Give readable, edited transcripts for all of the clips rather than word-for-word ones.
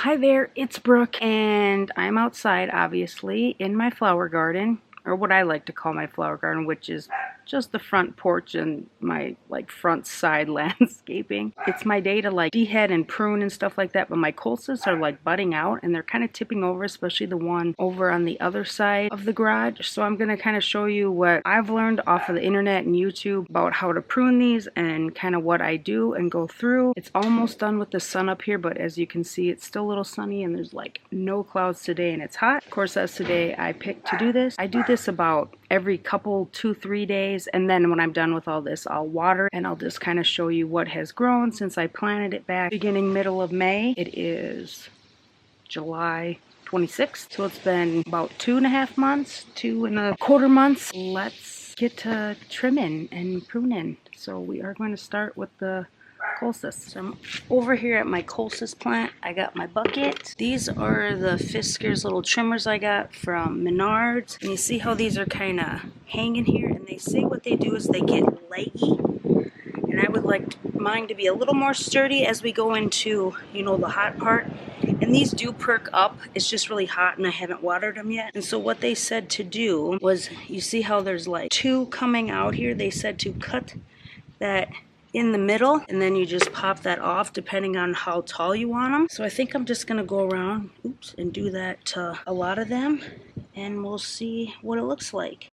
hi there, it's Brooke, and I'm outside, obviously, in my flower garden, or what I like to call my flower garden, which is just the front porch and my front side landscaping. It's my day to dehead and prune and stuff like that, but my colchis are budding out and they're kind of tipping over, especially the one over on the other side of the garage. So I'm going to kind of show you what I've learned off of the internet and YouTube about how to prune these and kind of what I do and go through. It's almost done with the sun up here, but as you can see, it's still a little sunny and there's no clouds today and it's hot. Of course, that's the day I picked to do this. I do this about every couple 2-3 days, and then when I'm done with all this, I'll water and I'll just kind of show you what has grown since I planted it back beginning middle of May. It is July 26th, so it's been about 2.5 months, 2.25 months. Let's get to trimming and pruning. So we are going to start with the colchis. So I'm over here at my colchis plant. I got my bucket. These are the Fiskars little trimmers I got from Menards. And you see how these are kind of hanging here, and they say what they do is they get leggy. And I would like mine to be a little more sturdy as we go into, the hot part. And these do perk up. It's just really hot and I haven't watered them yet. And so what they said to do was, you see how there's 2 coming out here? They said to cut that in the middle, and then you just pop that off depending on how tall you want them. So I think I'm just gonna go around, and do that to a lot of them, and we'll see what it looks like.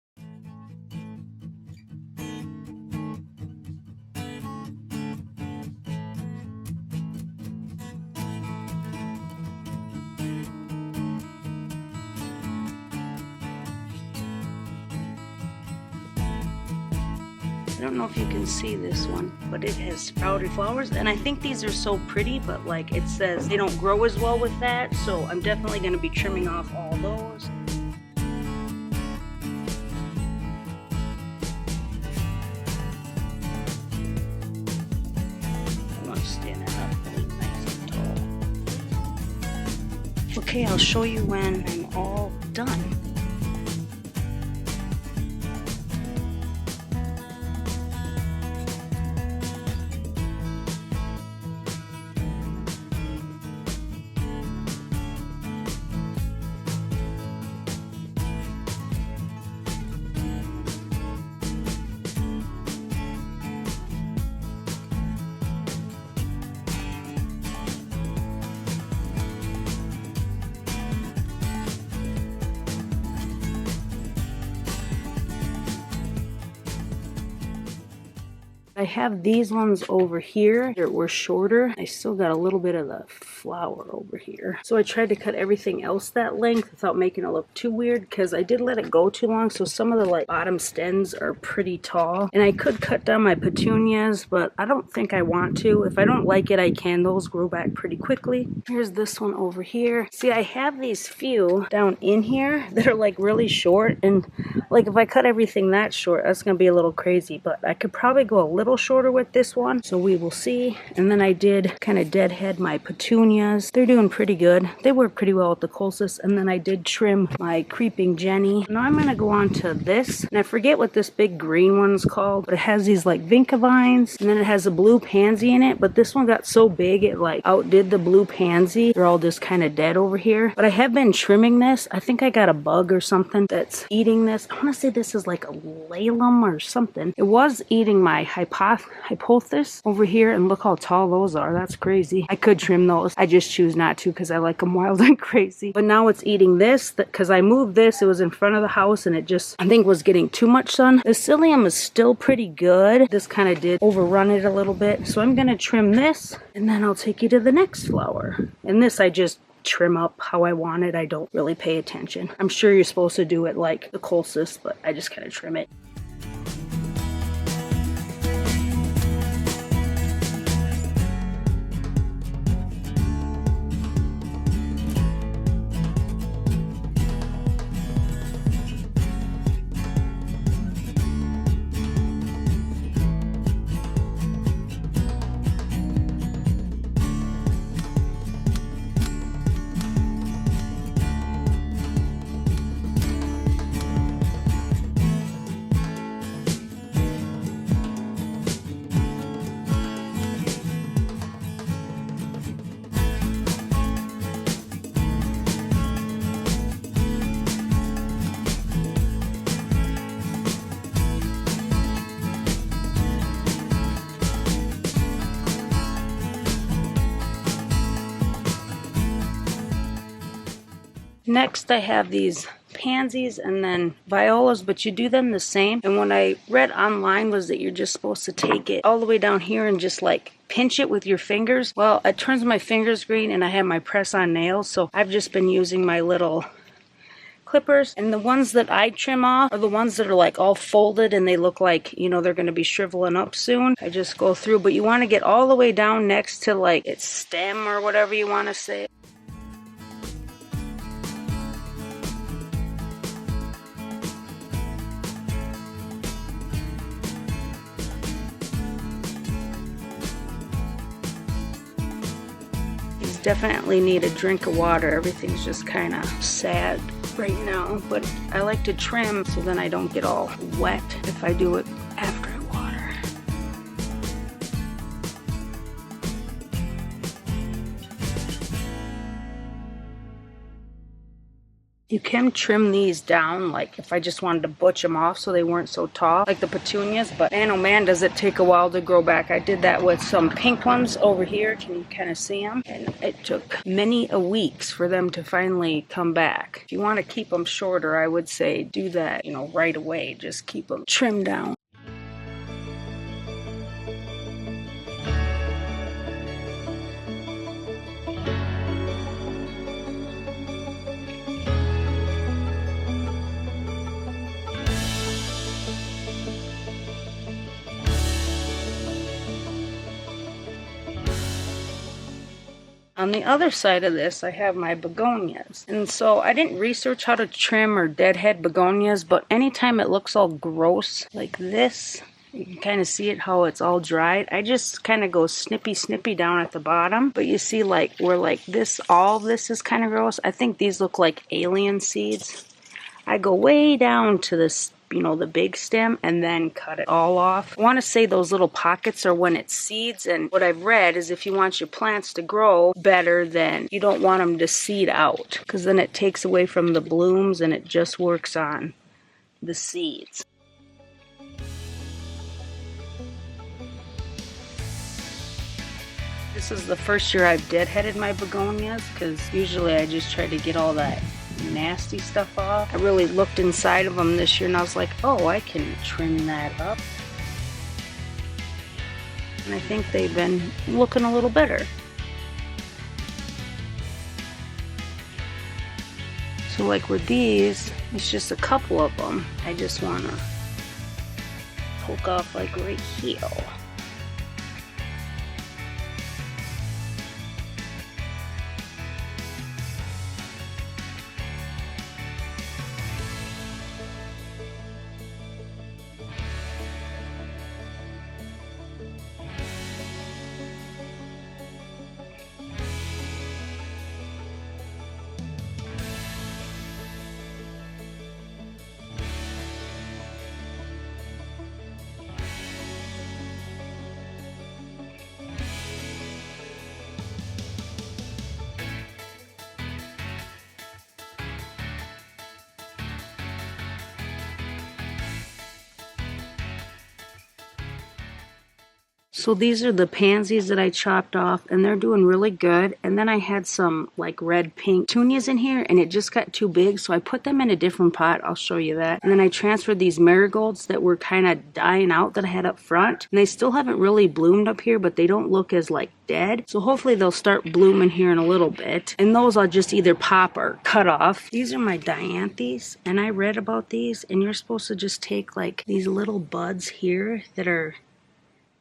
I don't know if you can see this one, but it has sprouted flowers, and I think these are so pretty, but it says they don't grow as well with that, so I'm definitely going to be trimming off all those. I want to stand it up really nice and tall. Okay, I'll show you when I'm all done. I have these ones over here that were shorter. I still got a little bit of the flower over here. So I tried to cut everything else that length without making it look too weird, because I did let it go too long. So some of the bottom stems are pretty tall. And I could cut down my petunias, but I don't think I want to. If I don't like it, I can. Those grow back pretty quickly. Here's this one over here. See, I have these few down in here that are really short. And if I cut everything that short, that's going to be a little crazy. But I could probably go a little shorter with this one, so we will see. And then I did kind of deadhead my petunias. They're doing pretty good. They work pretty well with the colchis. And then I did trim my creeping Jenny. Now I'm going to go on to this, and I forget what this big green one's called, but it has these vinca vines, and then it has a blue pansy in it, but this one got so big it outdid the blue pansy. They're all just kind of dead over here, but I have been trimming this. I think I got a bug or something that's eating this. I want to say this is a lalum or something. It was eating my hypothis over here, and look how tall those are. That's crazy. I could trim those. I just choose not to because I like them wild and crazy. But now it's eating this because I moved this. It was in front of the house and it just, I think, was getting too much sun. The psyllium is still pretty good. This kind of did overrun it a little bit. So I'm going to trim this, and then I'll take you to the next flower. And this I just trim up how I want it. I don't really pay attention. I'm sure you're supposed to do it like the colchis, but I just kind of trim it. Next I have these pansies and then violas, but you do them the same. And what I read online was that you're just supposed to take it all the way down here and just like pinch it with your fingers. Well, it turns my fingers green and I have my press-on nails, so I've just been using my little clippers. And the ones that I trim off are the ones that are like all folded and they look like, you know, they're going to be shriveling up soon. I just go through, but you want to get all the way down next to like its stem or whatever you want to say. Definitely need a drink of water. Everything's just kind of sad right now, but I like to trim so then I don't get all wet if I do it after I water. You can trim these down, like if I just wanted to butch them off so they weren't so tall, like the petunias, but man, oh man, does it take a while to grow back. I did that with some pink ones over here. Can you kind of see them? And it took many a weeks for them to finally come back. If you want to keep them shorter, I would say do that, you know, right away. Just keep them trimmed down. On the other side of this, I have my begonias. And so I didn't research how to trim or deadhead begonias, but anytime it looks all gross like this, you can kind of see it how it's all dried. I just kind of go snippy down at the bottom. But you see like where like this, all this is kind of gross. I think these look like alien seeds. I go way down to this, you know, the big stem and then cut it all off. I want to say those little pockets are when it seeds, and what I've read is if you want your plants to grow better, then you don't want them to seed out because then it takes away from the blooms and it just works on the seeds. This is the first year I've deadheaded my begonias because usually I just try to get all that nasty stuff off. I really looked inside of them this year and I was like, oh, I can trim that up. And I think they've been looking a little better. So like with these, it's just a couple of them. I just want to poke off like right here. So these are the pansies that I chopped off and they're doing really good. And then I had some like red pink petunias in here and it just got too big. So I put them in a different pot. I'll show you that. And then I transferred these marigolds that were kind of dying out that I had up front. And they still haven't really bloomed up here, but they don't look as like dead. So hopefully they'll start blooming here in a little bit. And those I'll just either pop or cut off. These are my dianthes and I read about these and you're supposed to just take like these little buds here that are,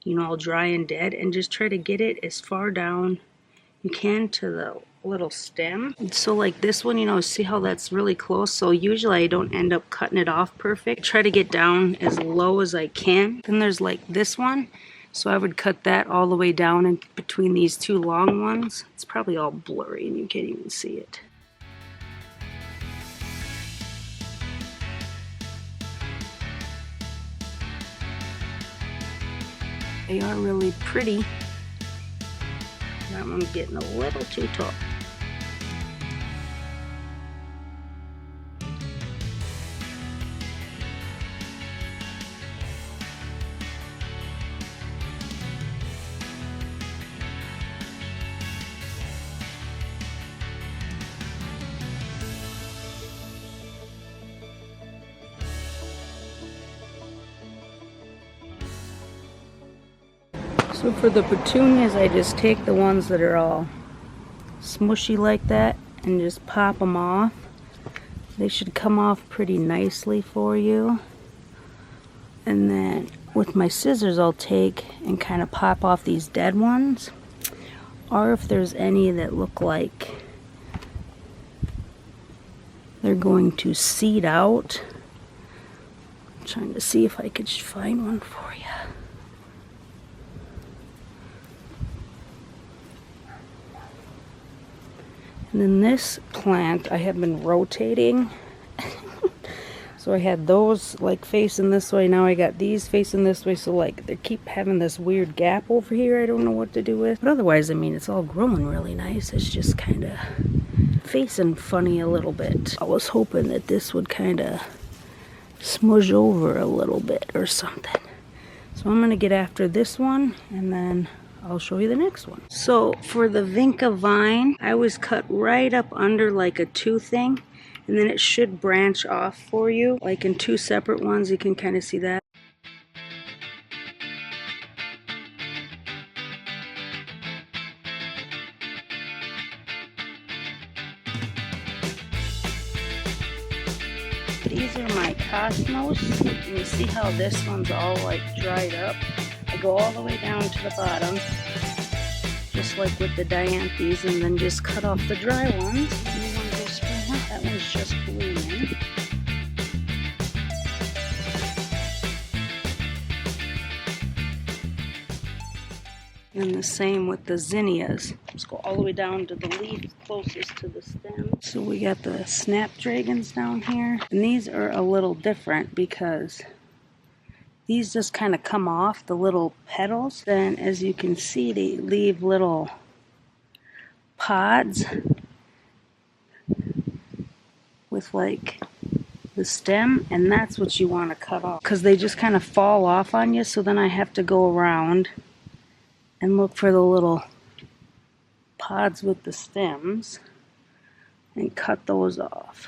you know, all dry and dead, and just try to get it as far down you can to the little stem. And so like this one, you know, see how that's really close? So usually I don't end up cutting it off perfect. I try to get down as low as I can. Then there's like this one. So I would cut that all the way down in between these two long ones. It's probably all blurry and you can't even see it. They are really pretty. That one's getting a little too tall. So for the petunias, I just take the ones that are all smushy like that and just pop them off. They should come off pretty nicely for you. And then with my scissors, I'll take and kind of pop off these dead ones. Or if there's any that look like they're going to seed out. I'm trying to see if I could find one for you. And then this plant I have been rotating. So I had those like facing this way, now I got these facing this way, so like they keep having this weird gap over here I don't know what to do with. But otherwise, I mean, it's all growing really nice. It's just kind of facing funny a little bit. I was hoping that this would kind of smudge over a little bit or something. So I'm gonna get after this one and then I'll show you the next one. So for the Vinca vine, I was cut right up under like a toothing, and then it should branch off for you, like in two separate ones. You can kind of see that. These are my Cosmos, and you see how this one's all like dried up. I go all the way down to the bottom, just like with the Dianthes, and then just cut off the dry ones. And you want to go spray out. That one's just blooming. And the same with the zinnias. Just go all the way down to the leaf closest to the stem. So we got the snapdragons down here. And these are a little different because these just kind of come off the little petals. Then as you can see, they leave little pods with like the stem, and that's what you want to cut off because they just kind of fall off on you. So then I have to go around and look for the little pods with the stems and cut those off.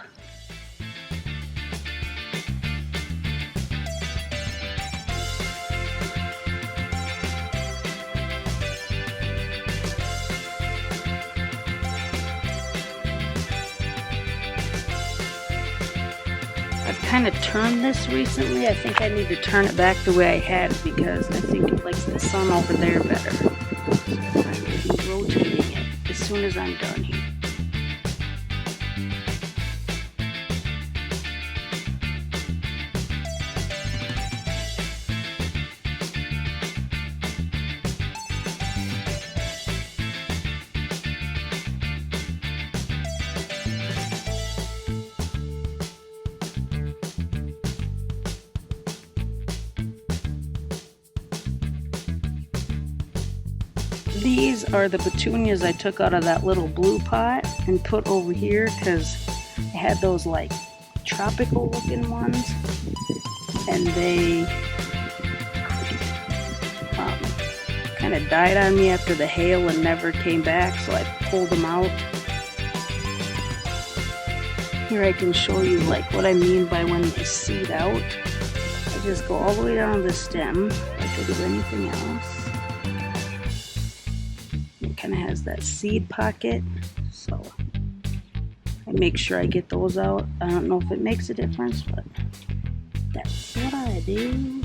I've kind of turned this recently. I think I need to turn it back the way I had it because I think it likes the sun over there better. So I'm rotating it as soon as I'm done here. These are the petunias I took out of that little blue pot and put over here because I had those like tropical looking ones and they kind of died on me after the hail and never came back, so I pulled them out. Here I can show you like what I mean by when they seed out. I just go all the way down the stem like I do anything else. Kind of has that seed pocket, so I make sure I get those out. I don't know if it makes a difference, but that's what I do.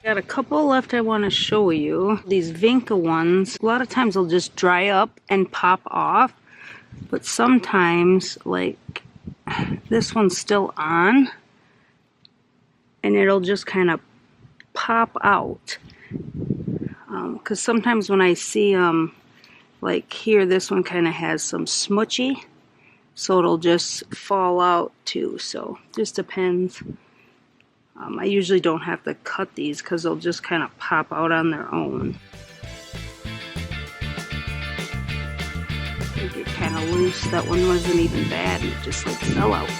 Got a couple left I want to show you. These Vinca ones, a lot of times they'll just dry up and pop off. But sometimes, like, this one's still on, and it'll just kind of pop out. Because sometimes when I see them, like here, this one kind of has some smudgy, so it'll just fall out too. So, just depends. I usually don't have to cut these because they'll just kind of pop out on their own. Get kind of loose. That one wasn't even bad, it just like fell out.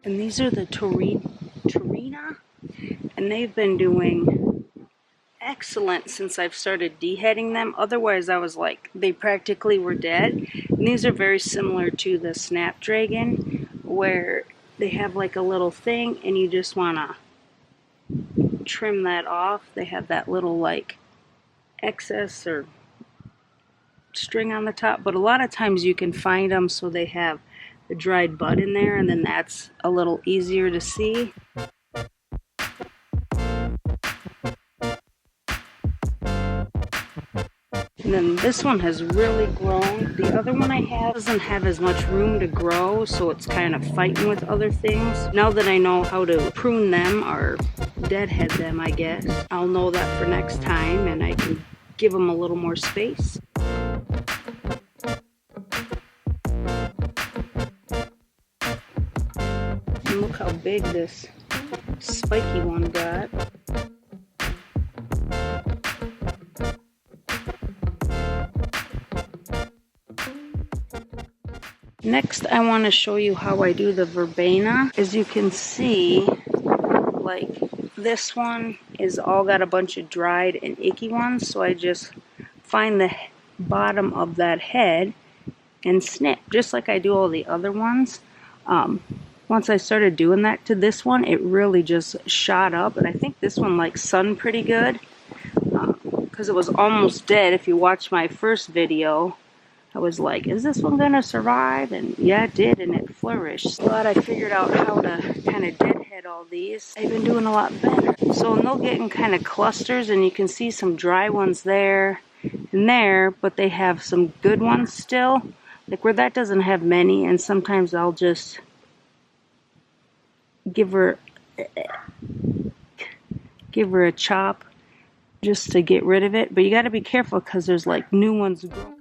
And these are the Torina, and they've been doing excellent since I've started deheading them. Otherwise, I was like, they practically were dead. And these are very similar to the Snapdragon, where they have like a little thing and you just want to trim that off. They have that little like excess or string on the top, but a lot of times you can find them so they have the dried bud in there, and then that's a little easier to see. And then this one has really grown. The other one I have doesn't have as much room to grow, so it's kind of fighting with other things. Now that I know how to prune them or deadhead them, I guess, I'll know that for next time and I can give them a little more space. And look how big this spiky one got. Next, I want to show you how I do the verbena. As you can see, like this one is all got a bunch of dried and icky ones, so I just find the bottom of that head and snip, just like I do all the other ones. Once I started doing that to this one, it really just shot up, and I think this one like sun pretty good because it was almost dead. If you watch my first video, I was like, is this one gonna survive? And yeah, it did, and it flourished. Glad I figured out how to kind of deadhead all these. I've been doing a lot better. So they'll get in kind of clusters, and you can see some dry ones there and there, but they have some good ones still. Like where that doesn't have many, and sometimes I'll just give her a chop just to get rid of it. But you got to be careful because there's like new ones growing.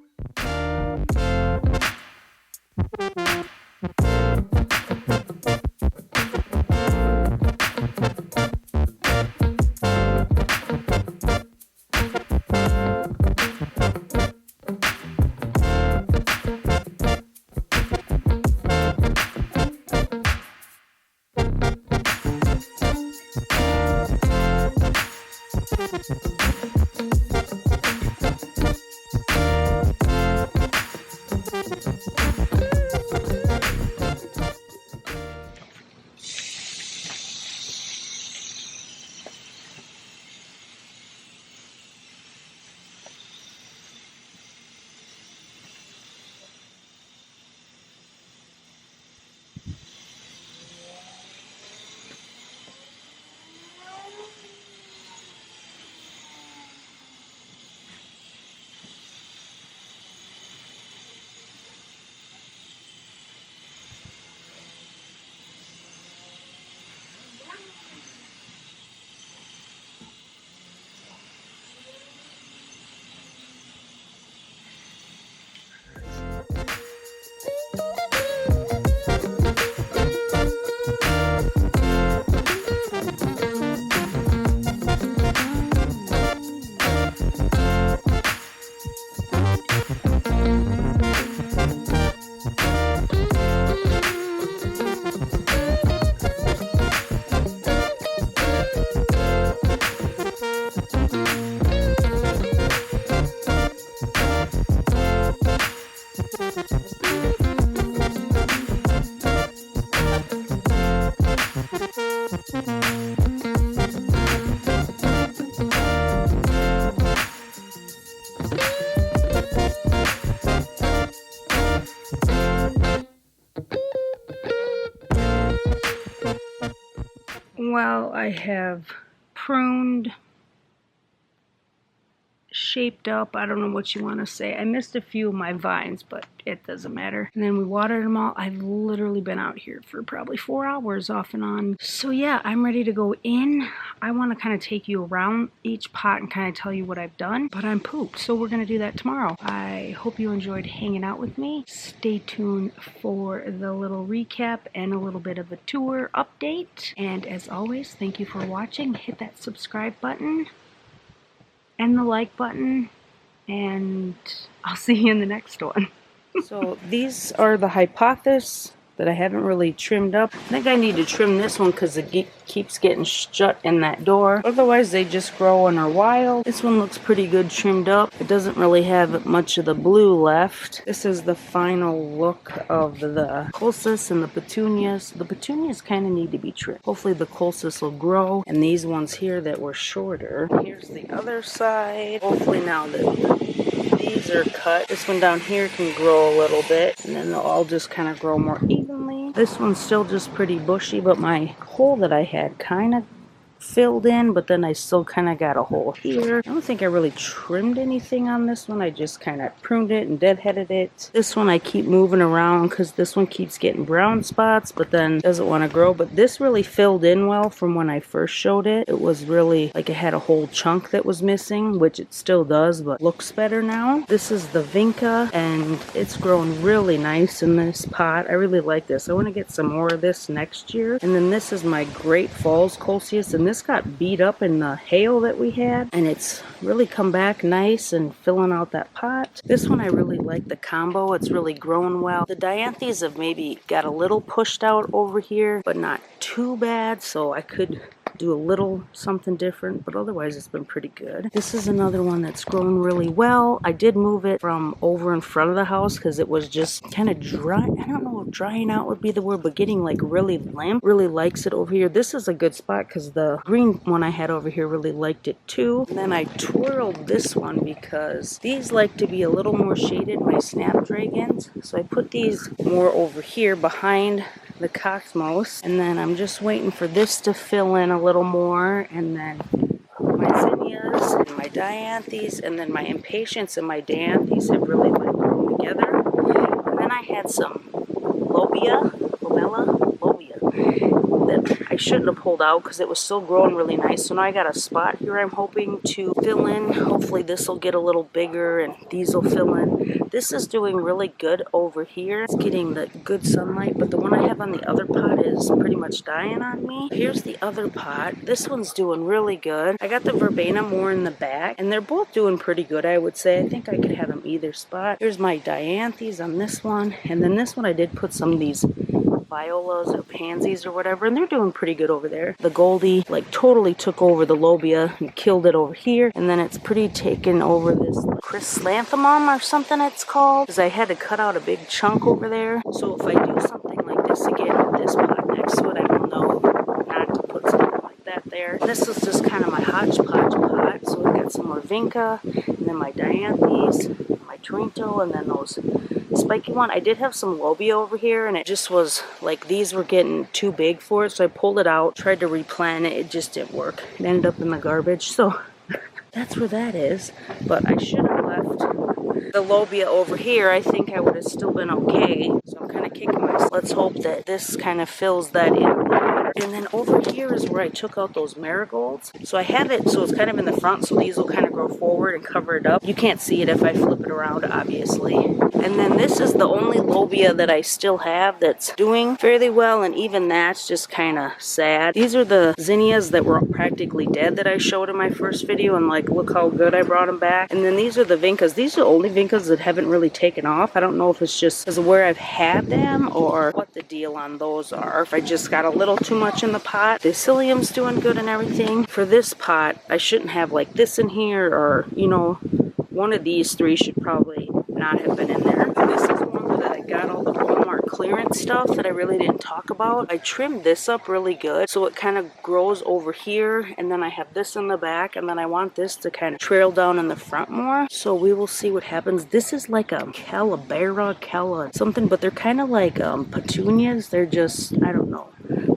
Well, I have pruned, shaped up, I don't know what you want to say. I missed a few of my vines, but it doesn't matter. And then we watered them all. I've literally been out here for probably 4 hours off and on. So yeah, I'm ready to go in. I want to kind of take you around each pot and kind of tell you what I've done, but I'm pooped, so we're going to do that tomorrow. I hope you enjoyed hanging out with me. Stay tuned for the little recap and a little bit of a tour update. And as always, thank you for watching. Hit that subscribe button and the like button, and I'll see you in the next one. So these are the Hypothesis that I haven't really trimmed up. I think I need to trim this one because it keeps getting shut in that door. Otherwise, they just grow and are wild. This one looks pretty good trimmed up. It doesn't really have much of the blue left. This is the final look of the colchis and the petunias. The petunias kind of need to be trimmed. Hopefully the colchis will grow. And these ones here that were shorter. Here's the other side. Hopefully now that these are cut, this one down here can grow a little bit. And then they'll all just kind of grow more evenly. This one's still just pretty bushy, but my hole that I had kind of filled in, but then I still kind of got a hole here. I don't think I really trimmed anything on this one. I just kind of pruned it and deadheaded it. This one I keep moving around because this one keeps getting brown spots, but then doesn't want to grow. But this really filled in well from when I first showed it. It was really like it had a whole chunk that was missing, which it still does, but looks better now. This is the vinca, and it's grown really nice in this pot. I really like this. I want to get some more of this next year. And then this is my Great Falls colchis, and this got beat up in the hail that we had, and it's really come back nice and filling out that pot. This one I really like the combo. It's really grown well. The dianthes have maybe got a little pushed out over here, but not too bad, so I could do a little something different, but otherwise it's been pretty good. This is another one that's grown really well. I did move it from over in front of the house because it was just kind of dry. I don't know if drying out would be the word, but getting like really limp. Really likes it over here. This is a good spot because the green one I had over here really liked it too. And then I twirled this one because these like to be a little more shaded, my snapdragons. So I put these more over here behind the cosmos, and then I'm just waiting for this to fill in a little more, and then my zinnias and my dianthes, and then my impatiens and my dianthes have really like grown together. And then I had some lobia that I shouldn't have pulled out because it was still growing really nice. So now I got a spot here I'm hoping to fill in. Hopefully this will get a little bigger and these will fill in. This is doing really good over here. It's getting the good sunlight, but the one I have on the other pot is pretty much dying on me. Here's the other pot. This one's doing really good. I got the verbena more in the back, and they're both doing pretty good, I would say. I think I could have them either spot. Here's my dianthes on this one, and then this one I did put some of these violas or pansies or whatever, and they're doing pretty good over there. The Goldie like totally took over the lobia and killed it over here, and then it's pretty taken over this chrysanthemum or something it's called, because I had to cut out a big chunk over there. So if I do something like this again with this pot next to it, I will know not to put something like that there. This is just kind of my hodgepodge pot. So I got some more vinca, and then my dianthes, my Toronto, and then those spiky one. I did have some lobia over here, and it just was like these were getting too big for it, so I pulled it out, tried to replant it. It just didn't work. It ended up in the garbage, so that's where that is. But I should have left the lobia over here. I think I would have still been okay, so I'm kind of kicking myself. Let's hope that this kind of fills that in a little better. And then over here is where I took out those marigolds. So I have it so it's kind of in the front, so these will kind of grow forward and cover it up. You can't see it if I flip it around, obviously. And then this is the only lobia that I still have that's doing fairly well, and even that's just kind of sad. These are the zinnias that were practically dead that I showed in my first video, and like, look how good I brought them back. And then these are the vincas. These are the only vincas that haven't really taken off. I don't know if it's just because of where I've had them or what the deal on those are. If I just got a little too much in the pot. The psyllium's doing good and everything. For this pot, I shouldn't have like this in here, or, you know, one of these three should probably not have been in there. This is one that I got all the Walmart clearance stuff that I really didn't talk about. I trimmed this up really good, so it kind of grows over here, and then I have this in the back, and then I want this to kind of trail down in the front more. So we will see what happens. This is like a cala something, but they're kind of like petunias. They're just, I don't know,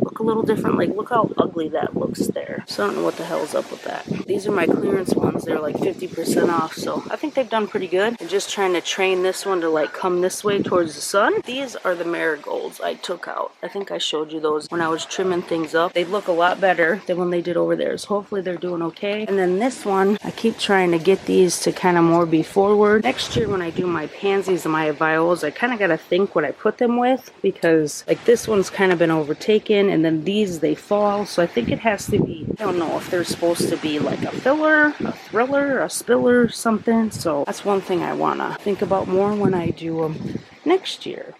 look a little different. Like, look how ugly that looks there. So I don't know what the hell's up with that. These are my clearance ones. They're like 50% off, so I think they've done pretty good. I'm just trying to train this one to like come this way towards the sun. These are the marigolds I took out. I think I showed you those when I was trimming things up. They look a lot better than when they did over there, so hopefully they're doing okay. And then this one, I keep trying to get these to kind of more be forward. Next year when I do my pansies and my violas, I kind of got to think what I put them with, because like this one's kind of been overtaken, and then these, they fall. So I think it has to be, I don't know if they're supposed to be like a filler, a thriller, a spiller, something. So that's one thing I want to think about more when I do them next year.